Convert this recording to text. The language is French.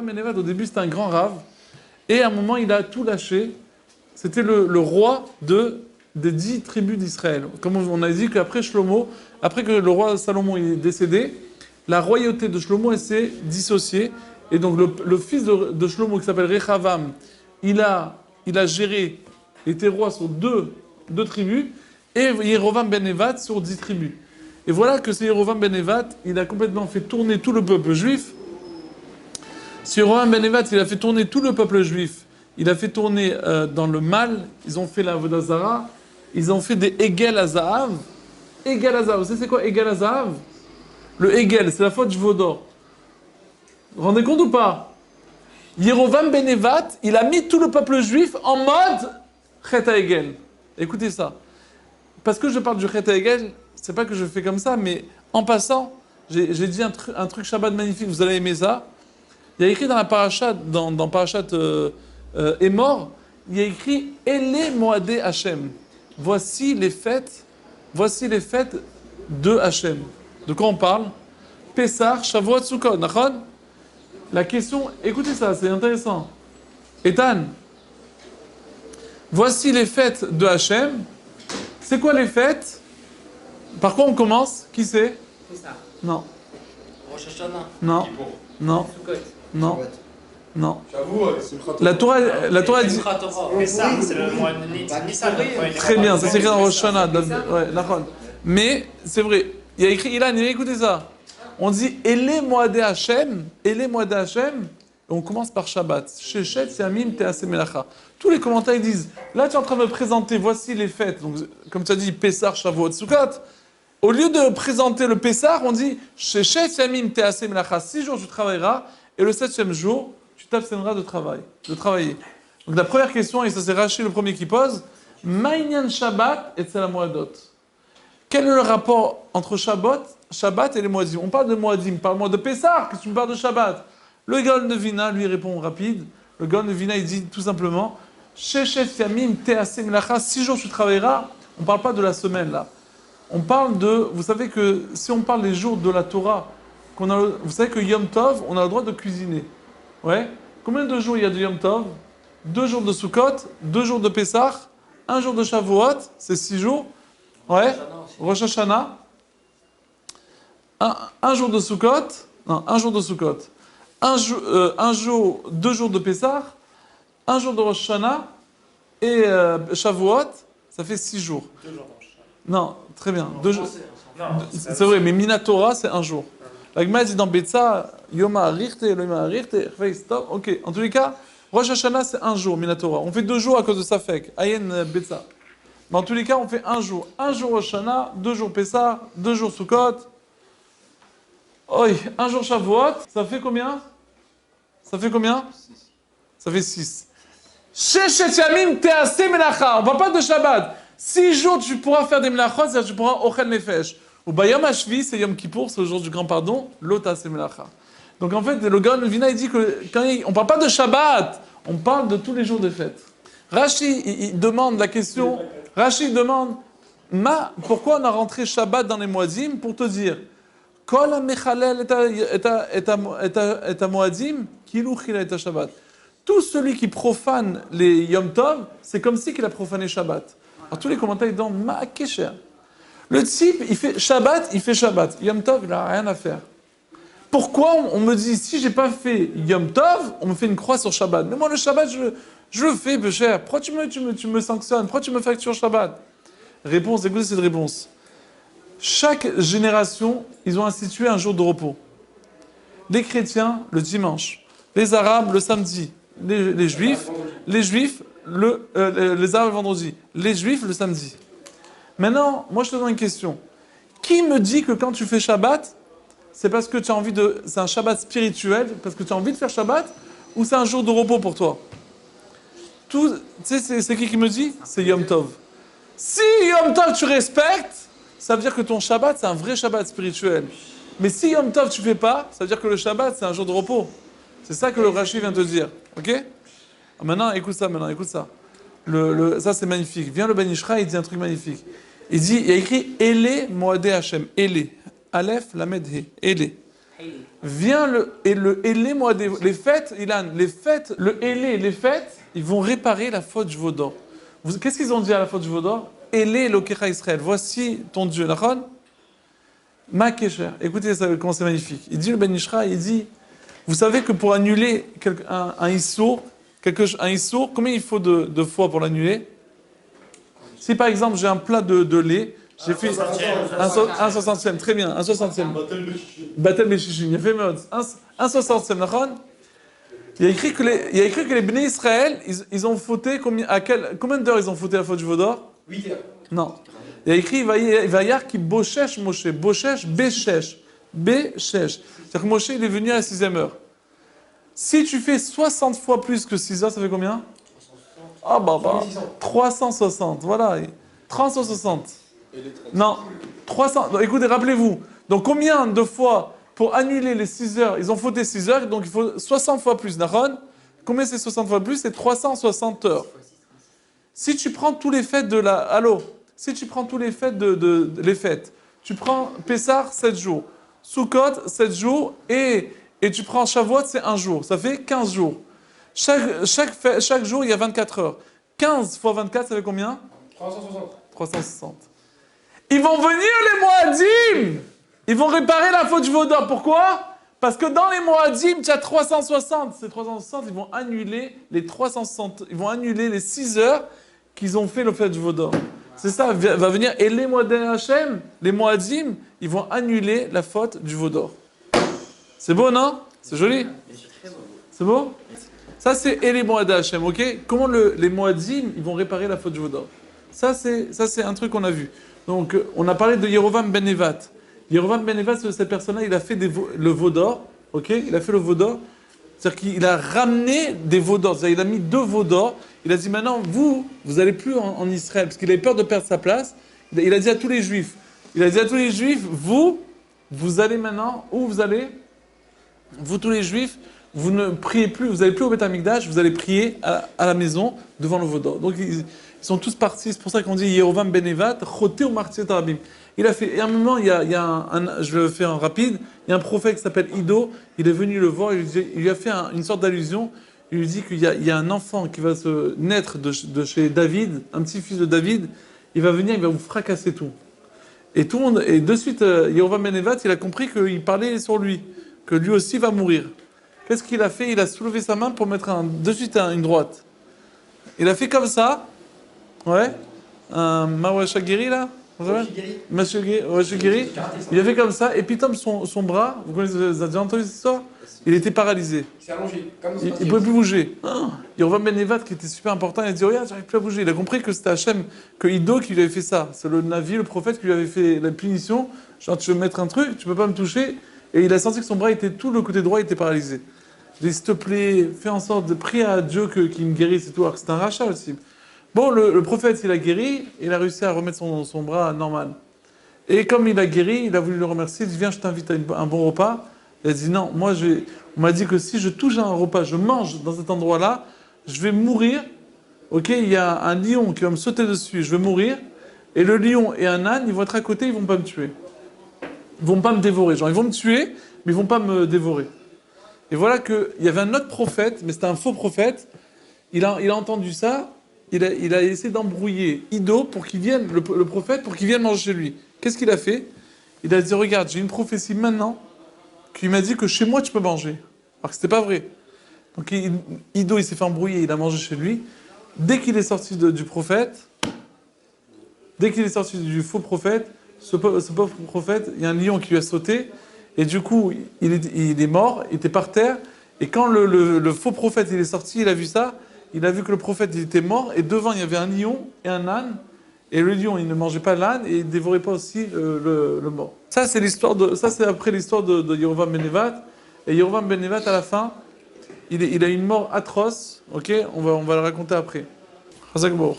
Ben Nevat, au début, c'était un grand rave. Et à un moment, il a tout lâché. C'était le roi des 10 tribus d'Israël. Comme on a dit qu'après Shlomo, après que le roi Salomon est décédé, la royauté de Shlomo elle s'est dissociée. Et donc le fils de Shlomo, qui s'appelle Rechavam, il a géré, était roi sur deux tribus, et Yerovam ben Nevat sur 10 tribus. Et voilà que ce Yerovam ben Nevat, il a complètement fait tourner tout le peuple juif. Ce Yerovam ben Nevat, il a fait tourner tout le peuple juif. Il a fait tourner dans le mal. Ils ont fait la Avodah Zara. Ils ont fait des Egel à Zahav. Egel à Zahav. Vous savez c'est quoi Egel à Zahav? Le Egel, c'est la faute du veau d'or. Vous vous rendez compte ou pas? Yerovam ben Nevat, il a mis tout le peuple juif en mode Chet HaEgel. Écoutez ça. Parce que je parle du Chet HaEgel, c'est pas que je fais comme ça, mais en passant, j'ai dit un truc Shabbat magnifique, vous allez aimer ça. Il y a écrit dans la parashat, dans parashat Emor, il y a écrit Ele Moadé Hachem. Voici les fêtes de Hachem. De quoi on parle? Pessah, Shavuot, Sukkot, Nachon? La question, écoutez ça, c'est intéressant. Ethan, voici les fêtes de Hachem. C'est quoi les fêtes? Par quoi on commence? Qui c'est? Pessah. Non. Rosh Hashanah. Non. Non. Sukkot. Non. Non. La Torah dit. Pessah, c'est le mois de Nissan. Très bien, ça s'écrit dans Rosh Hashanah. Ouais, d'accord. Mais c'est vrai. Il y a écrit, Ilan, écoutez ça. On dit Ele Moadé Hachem, Ele Moadé Hachem, et on commence par Shabbat. Shechet Yamim Teaseh Melacha. Tous les commentaires ils disent, là tu es en train de me présenter, voici les fêtes. Donc, comme tu as dit, Pessah, Shavuot, Sukkot. Au lieu de présenter le Pessah, on dit Shechet Yamim Teaseh Melacha. 6 jours tu travailleras, et le 7e jour, tu t'abstiendras de travailler. Donc la première question, et ça c'est Rashi le premier qui pose, Ma'inyan Shabbat et Tzela Moadot. Quel est le rapport entre Shabbat et les Moadim? On parle de Moadim, parle-moi de Pessah, qu'est-ce que tu me parles de Shabbat? Le Gaon de Vina, lui, répond rapide. Le Gaon de Vina, il dit tout simplement Shechet Yamim Teaseh Melacha, 6 jours tu travailleras. On ne parle pas de la semaine là. On parle de. Vous savez que si on parle des jours de la Torah, vous savez que Yom Tov, on a le droit de cuisiner. Ouais? Combien de jours il y a de Yom Tov? 2 jours de Sukkot, 2 jours de Pessah, 1 jour de Shavuot, c'est 6 jours. Ouais? Rosh Hashanah. Un jour de Sukkot. Non, un jour de Sukkot. 2 jours de Pessah, 1 jour de Rosh Hashanah et Shavuot, ça fait 6 jours. 2 jours. Non, très bien. 2 jours. C'est Non, vrai, mais Minatora, c'est 1 jour. La Gemara dit dans Betsa, Yoma Arichte, Elohim Arichte, stop. Ok, en tous les cas, Rosh Hashanah, c'est 1 jour, Minatora. On fait 2 jours à cause de Safek, Ayen Betsa. Mais en tous les cas, on fait 1 jour. 1 jour Rosh Hashanah, 2 jours Pessah, 2 jours Sukkot. Oi, 1 jour Shavuot, ça fait combien? Ça fait 6. Shechet Yamim Teaseh Melacha. On ne parle pas de Shabbat. 6 jours, tu pourras faire des melachot, c'est-à-dire tu pourras Ochel Nefesh. Ou Bayom Hashvi, c'est Yom Kippour, c'est le jour du grand pardon, Lo Teaseh Melacha. Donc en fait, le Gaon Vina, il dit que on ne parle pas de Shabbat, on parle de tous les jours de fête. Rashi, il demande la question, Rashi demande, pourquoi on a rentré Shabbat dans les Moadim? Pour te dire, Kol ha-mechalel et ha-moadim, kilu chila et ha-Shabbat. Tout celui qui profane les Yom Tov, c'est comme si qu'il a profané Shabbat. Alors tous les commentaires, ils disent, ma kesher. Le type, il fait Shabbat. Yom Tov, il n'a rien à faire. Pourquoi on me dit, si j'ai pas fait Yom Tov, on me fait une croix sur Shabbat? Mais moi, le Shabbat, je le fais, peu cher. Pourquoi tu me sanctionnes? Pourquoi tu me factures Shabbat? Réponse, écoutez cette réponse. Chaque génération, ils ont institué un jour de repos. Les chrétiens, le dimanche. Les arabes, le samedi. Les juifs, les arabes, le vendredi. Les juifs, le samedi. Maintenant, moi, je te donne une question. Qui me dit que quand tu fais Shabbat, c'est parce que tu as envie de... C'est un Shabbat spirituel, parce que tu as envie de faire Shabbat, ou c'est un jour de repos pour toi? Tu sais, c'est qui me dit? C'est Yom Tov. Si Yom Tov, tu respectes, ça veut dire que ton Shabbat, c'est un vrai Shabbat spirituel. Mais si Yom Tov, tu fais pas, ça veut dire que le Shabbat, c'est un jour de repos. C'est ça que le Rashi vient te dire. Ok? Maintenant, écoute ça. Ça, c'est magnifique. Vient le Ben Ishra, il dit un truc magnifique. Il y a écrit Ele Moadé Hachem. Ele. Aleph, Lamed, He. Ele. vient le Élé Moadé. Les fêtes, Ilan, les fêtes, le Élé, les fêtes, ils vont réparer la faute du veau d'or. Qu'est-ce qu'ils ont dit à la faute du veau d'or? Élé Lokecha Israël, voici ton Dieu, Nachon? Ma Kesher. Écoutez ça, comment c'est magnifique. Il dit le Ben Ishra, il dit, vous savez que pour annuler un issour, combien il faut de fois pour l'annuler? Si par exemple j'ai un plat de lait, j'ai fait un soixantième, très bien, un soixantième. Batel Beshishim, il a fait un soixantième, d'accord? Il y a écrit que les Bnei Israël, ils ont fauté combien d'heures ils ont fauté la faute du veau d'or? 8 heures. Non. Il y a écrit Vayar qui Boshesh Moshe, Boshesh Beshesh, Beshesh. C'est-à-dire que Moshe il est venu à la 6e heure. Si tu fais 60 fois plus que 6 heures, ça fait combien? Ah bah 360, voilà. 360. Non, 300. Donc, écoutez, rappelez-vous. Donc combien de fois pour annuler les 6 heures, ils ont fauté 6 heures, donc il faut 60 fois plus, Nahon. Combien c'est 60 fois plus? C'est 360 heures. Si tu prends tous les fêtes de la... Allô? Si tu prends tous les fêtes les fêtes, tu prends Pessah 7 jours, Sukkot 7 jours, et tu prends Shavuot, c'est 1 jour. Ça fait 15 jours. Chaque jour, il y a 24 heures. 15 fois 24, ça fait combien? 360. 360. Ils vont venir les Moadim. Ils vont réparer la faute du veau d'or. Pourquoi? Parce que dans les Moadim, tu as 360. Ces 360, ils vont annuler les 360. Ils vont annuler les 6 heures qu'ils ont fait le fait du veau d'or. C'est ça, va venir. Et les Moadim Hachem, les Moadim, ils vont annuler la faute du veau d'or. C'est beau, non? C'est joli? C'est beau? Ça, c'est les Moadim Hachem, ok? Comment les Moadim, ils vont réparer la faute du veau d'or? Ça, c'est un truc qu'on a vu. Donc, on a parlé de Yerovam Ben Nevat. Yerovam Ben Nevat, cette personne-là, il a fait le veau d'or, ok? Il a fait le veau d'or. C'est-à-dire qu'il a ramené des veaux d'or. C'est-à-dire il a mis 2 veaux d'or. Il a dit maintenant, vous n'allez plus en Israël, parce qu'il avait peur de perdre sa place. Il a dit à tous les Juifs, vous allez maintenant, où vous allez? Vous tous les Juifs, vous ne priez plus, vous n'allez plus au Beth Amikdash, vous allez prier à la maison devant le veau d'or. Donc ils sont tous partis, c'est pour ça qu'on dit Yerovam Ben Nevat, Choté ou Martiet Arabim. Il a fait, et à un moment, je vais le faire en rapide, il y a un prophète qui s'appelle Ido, il est venu le voir, il lui a fait une sorte d'allusion, il lui dit qu'il y a un enfant qui va se naître de chez David, un petit-fils de David, il va venir, il va vous fracasser tout. Et tout le monde, et de suite, Yerovam Ben Nevat, il a compris qu'il parlait sur lui, que lui aussi va mourir. Qu'est-ce qu'il a fait? Il a soulevé sa main pour mettre de suite une droite. Il a fait comme ça, ouais, un Mawashagiri là. Monsieur Guéry, il a fait comme ça, et puis Tom, son bras, vous avez déjà entendu cette histoire? Il était paralysé. Il s'est allongé, comme il ne pouvait plus bouger. Yerovam Ben Nevat, qui était super important, il a dit regarde, j'arrive plus à bouger. Il a compris que c'était Hachem, que Ido qui lui avait fait ça. C'est le Navi, le prophète, qui lui avait fait la punition. Genre, tu veux me mettre un truc, tu peux pas me toucher. Et il a senti que son bras était tout le côté droit, il était paralysé. Il dit s'il te plaît, fais en sorte de prier à Dieu qu'il me guérisse et tout. Alors que c'est un rachat aussi. Bon, le prophète, il a guéri, il a réussi à remettre son bras normal. Et comme il a guéri, il a voulu le remercier, il dit viens, je t'invite à un bon repas. Il a dit non, moi, on m'a dit que si je touche à un repas, je mange dans cet endroit-là, je vais mourir. Ok, il y a un lion qui va me sauter dessus, je vais mourir. Et le lion et un âne, ils vont être à côté, ils vont pas me tuer. Ils vont pas me dévorer. Genre, ils vont me tuer, mais ils vont pas me dévorer. Et voilà qu'il y avait un autre prophète, mais c'était un faux prophète. Il a entendu ça. Il a essayé d'embrouiller Ido pour qu'il vienne, le prophète, pour qu'il vienne manger chez lui. Qu'est-ce qu'il a fait? Il a dit regarde, j'ai une prophétie maintenant qui m'a dit que chez moi tu peux manger. Alors que c'était pas vrai. Donc Ido, il s'est fait embrouiller, il a mangé chez lui. Dès qu'il est sorti du prophète, dès qu'il est sorti du faux prophète, ce pauvre prophète, il y a un lion qui lui a sauté, et du coup, il est mort, il était par terre, et quand le faux prophète il est sorti, il a vu ça. Il a vu que le prophète il était mort, et devant il y avait un lion et un âne, et le lion il ne mangeait pas l'âne, et il ne dévorait pas aussi le mort. Ça c'est après l'histoire de Yerovam Ben Nevat, et Yerovam Ben Nevat à la fin, il a une mort atroce, ok, on va le raconter après. Chazak Baruch.